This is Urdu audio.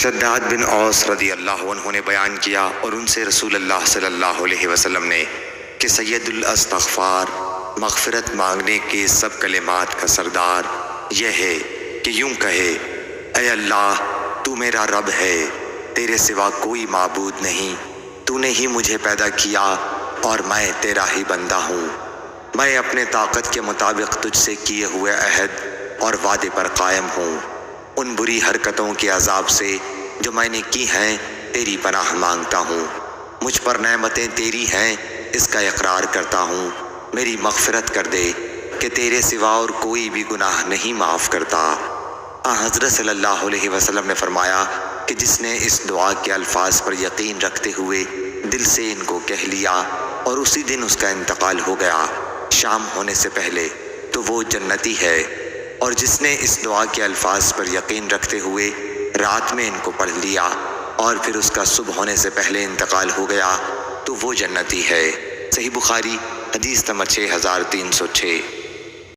شداد بن اوس رضی اللہ عنہ نے بیان کیا اور ان سے رسول اللہ صلی اللہ علیہ وسلم نے کہ سید الاستغفار مغفرت مانگنے کے سب کلمات کا سردار یہ ہے کہ یوں کہے: اے اللہ، تو میرا رب ہے، تیرے سوا کوئی معبود نہیں، تو نے ہی مجھے پیدا کیا اور میں تیرا ہی بندہ ہوں۔ میں اپنے طاقت کے مطابق تجھ سے کیے ہوئے عہد اور وعدے پر قائم ہوں۔ ان بری حرکتوں کے عذاب سے جو میں نے کی ہیں تیری پناہ مانگتا ہوں۔ مجھ پر نعمتیں تیری ہیں، اس کا اقرار کرتا ہوں۔ میری مغفرت کر دے کہ تیرے سوا اور کوئی بھی گناہ نہیں معاف کرتا۔ حضرت صلی اللہ علیہ وسلم نے فرمایا کہ جس نے اس دعا کے الفاظ پر یقین رکھتے ہوئے دل سے ان کو کہہ لیا اور اسی دن اس کا انتقال ہو گیا شام ہونے سے پہلے، تو وہ جنتی ہے، اور جس نے اس دعا کے الفاظ پر یقین رکھتے ہوئے رات میں ان کو پڑھ لیا اور پھر اس کا صبح ہونے سے پہلے انتقال ہو گیا تو وہ جنتی ہے۔ صحیح بخاری حدیث نمبر 6306۔